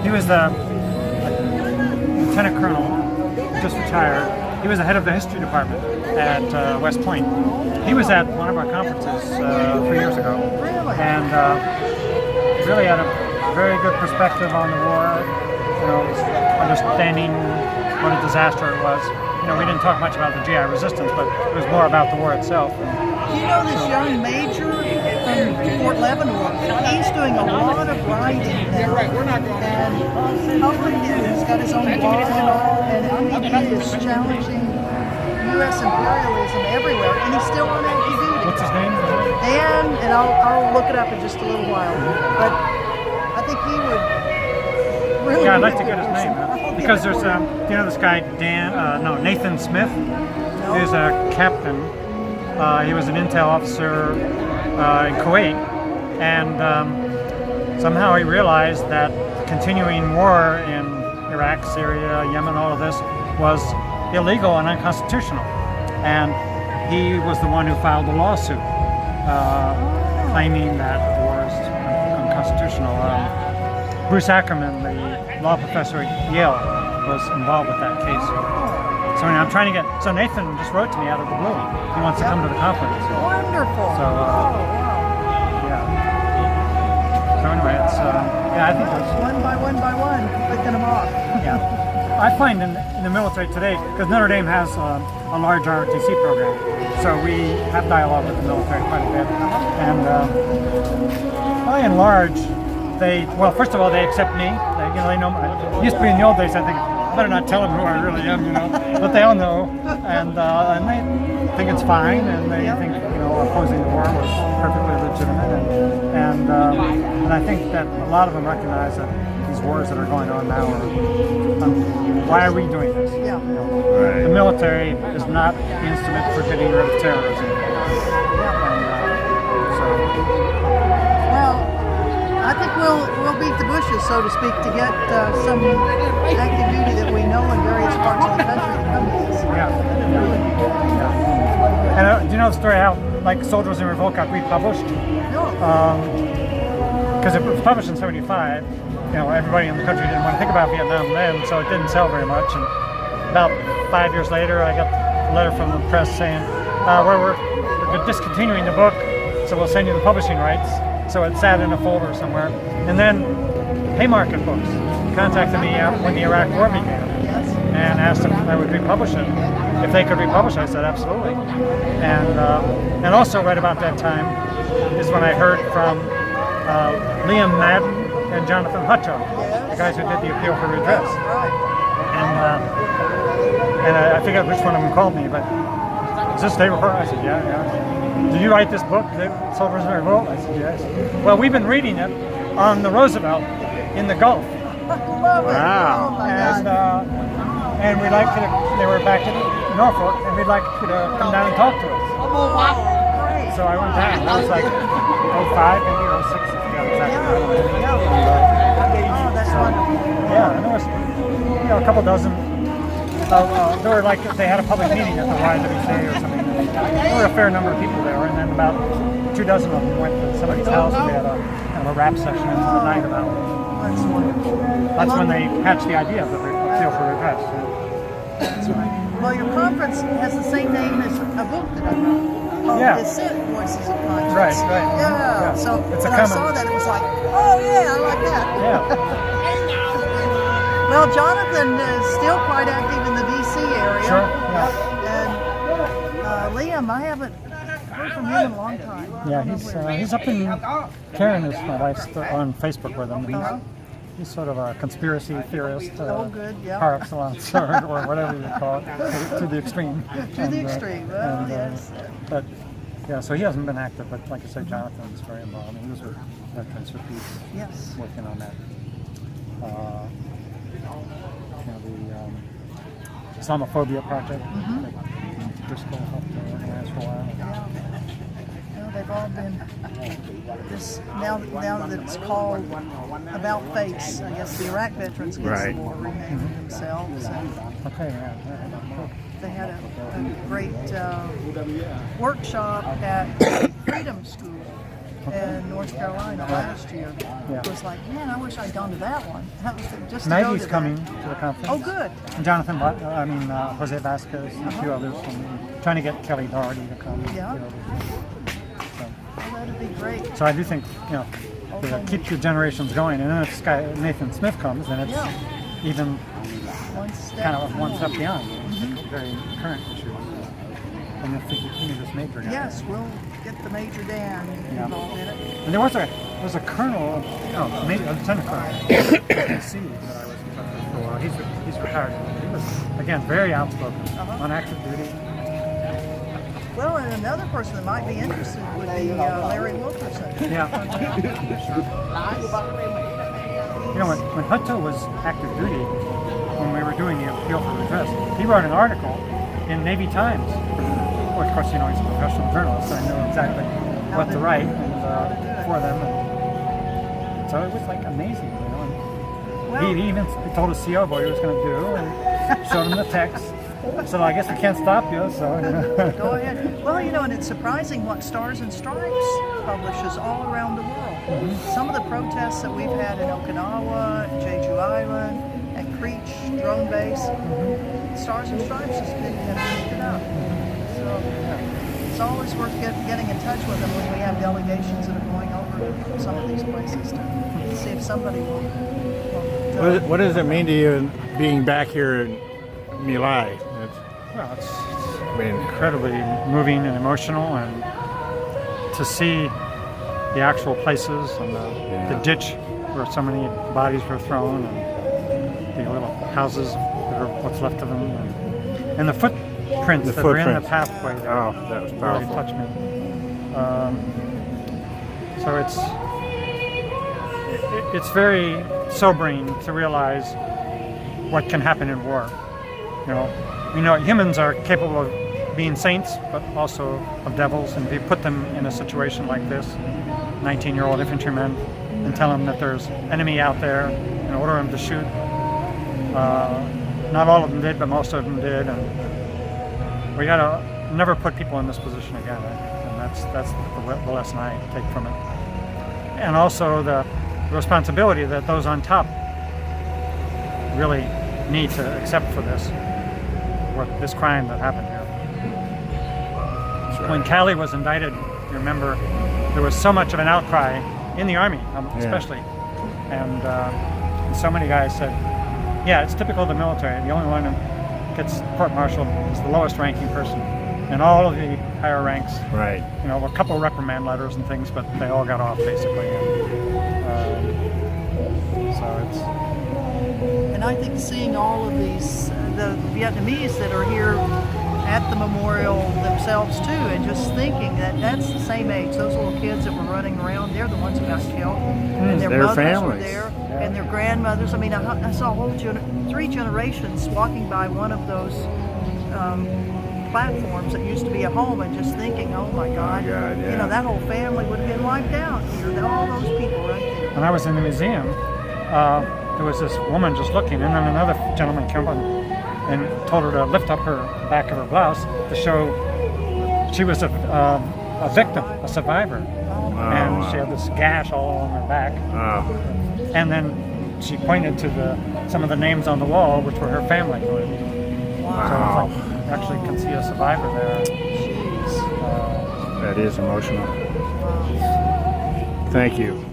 He was the lieutenant colonel, just retired. He was the head of the history department at West Point. He was at one of our conferences 3 years ago, and really had a very good perspective on the war. You know, understanding what a disaster it was. You know, we didn't talk much about the GI resistance, but it was more about the war itself. You know, this young major from Fort Leavenworth, he's doing a lot of writing now, and published it. He's got his own blog and all, and I mean, he is challenging U.S. imperialism everywhere, and he's still on active duty. What's his name? And I'll look it up in just a little while, but I think he would really... Yeah, I'd like to get his name, because there's, you know, this guy, Nathan Smith, who's a captain. He was an intel officer in Kuwait, and somehow he realized that continuing war in Iraq, Syria, Yemen, all of this was illegal and unconstitutional. And he was the one who filed the lawsuit claiming that the war is unconstitutional. Bruce Ackerman, the law professor at Yale, was involved with that case. So I'm trying to get. So Nathan just wrote to me out of the blue. He wants to come to the conference. Wonderful. So yeah. So anyway, it's I think it's one by one, picking them off. Yeah. I find in the military today, because Notre Dame has a large ROTC program, so we have dialogue with the military quite a bit. And by and large, first of all, they accept me. They know. It used to be in the old days, I think, I better not tell them who I really am, you know. But they all know, and they think it's fine, and they think, you know, opposing the war was perfectly legitimate, and I think that a lot of them recognize that these wars that are going on now are, why are we doing this? Yeah. You know, the military is not the instrument for getting rid of terrorism. I think we'll beat the bushes, so to speak, to get some active duty that we know in various parts of the country to come to this. Yeah. And do you know the story how, like, Soldiers in Revolt got republished? No. Because it was published in '75. You know, everybody in the country didn't want to think about Vietnam then, so it didn't sell very much. And about 5 years later, I got a letter from the press saying, we're discontinuing the book, so we'll send you the publishing rights. So it sat in a folder somewhere. And then Haymarket Books contacted me when the Iraq War began and asked if I would republish it. If they could republish it, I said absolutely. And also right about that time is when I heard from Liam Madden and Jonathan Hutcho, the guys who did the appeal for redress. And I forget which one of them called me, but is this David Cortright? I said, yeah. Did you write this book, Soldiers in Revolt? I said, yes. Well, we've been reading it on the Roosevelt in the Gulf. Wow. And we'd like you to, they were back in Norfolk, and we'd like you to come down and talk to us. Oh, wow. Great. So I went down. That was like 05, maybe 06, I forgot exactly. That's wonderful. Yeah, and there was, you know, a couple dozen. There were like, they had a public meeting at the YWCA or something. There were a fair number of people there, and then about 2 dozen of them went to somebody's house and they had a kind of a rap session into the night about it. That's wonderful. That's when they hatched the idea of the appeal for redress. That's right. Well, your conference has the same name as a book that I wrote called Dissent Voices of Conscience. Right. Yeah. So it's when I saw that, it was like, oh yeah, I like that. Yeah. Well, Jonathan is still quite active in the D.C. area. Sure. And Liam, I haven't heard from him in a long time. Yeah, he's up in Karen is my wife's on Facebook with him. He's sort of a conspiracy theorist, par excellence, or whatever you call it, to the extreme. To the extreme, well, yes. But yeah, so he hasn't been active, but like I said, Jonathan's very involved. He was with Veterans for Peace, working on that. The Islamophobia project. Driscoll helped organize for a while. Well, they've all been now that it's called About Face. I guess the Iraq veterans against the war renaming themselves. They had a great workshop at Freedom School in North Carolina last year. Yeah. It was like, man, I wish I'd gone to that one. That was just to go Maggie's to coming that. to the conference. Oh, good. And Jonathan, Jose Vasquez, and a few others, and trying to get Kelly Doherty to come. Yeah. So, Well, that'd be great. so I do think, to keep the generations going, and then if Nathan Smith comes, then it's even One step. kind of one step beyond. Very current issues. And if you continue this major guy. Yes, we'll get the Major Dan involved in it. And there was a colonel, maybe a lieutenant colonel, that I was in touch with for a while. He's retired. He was, again, very outspoken, on active duty. Well, and another person that might be interested would be Larry Wilkerson. Yeah. When Hutto was active duty, when we were doing the appeal for redress, he wrote an article in Navy Times. Well, of course, he's a professional journalist, so I know exactly what to write and, for them. And so it was like amazing, And Well, he even told his CO what he was going to do and showed him the text. So I guess we can't stop you. So go ahead. Well, and it's surprising what Stars and Stripes publishes all around the world. Some of the protests that we've had in Okinawa, Jeju Island, at Creech drone base, Stars and Stripes has picked it up. So it's always worth getting in touch with them when we have delegations that are going over to some of these places to see if somebody will What does it mean to you being back here in My Lai? Well, it's incredibly moving and emotional, and to see the actual places and the ditch where so many bodies were thrown, and the little houses that are what's left of them, and the footprints that were in the pathway. Oh, that was powerful. Really touched me. So it's very sobering to realize what can happen in war. Humans are capable of being saints, but also of devils. And if you put them in a situation like this, 19-year-old infantrymen, and tell them that there's enemy out there, and order them to shoot. Not all of them did, but most of them did. And we gotta never put people in this position again. And that's the lesson I take from it. And also the responsibility that those on top really need to accept for this crime that happened here. When Cali was indicted, you remember, there was so much of an outcry in the Army, especially. And so many guys said, yeah, it's typical of the military. The only one who gets court-martialed is the lowest ranking person. And all of the higher ranks, right? A couple of reprimand letters and things, but they all got off basically. So it's. And I think seeing all of these, the Vietnamese that are here at the memorial themselves too, and just thinking that that's the same age. Those little kids that were running around, they're the ones who got killed, and their mothers families were there, and their grandmothers. I mean, I saw a whole 3 generations walking by one of those platforms that used to be a home, and just thinking, oh my God, that whole family would have been wiped out. All those people right there. When I was in the museum, there was this woman just looking, and then another gentleman came up and told her to lift up her back of her blouse to show she was a victim, a survivor. And she had this gash all along her back. And then she pointed to some of the names on the wall, which were her family. Wow. So it's like you actually can see a survivor there. Jeez. That is emotional. Wow. Thank you.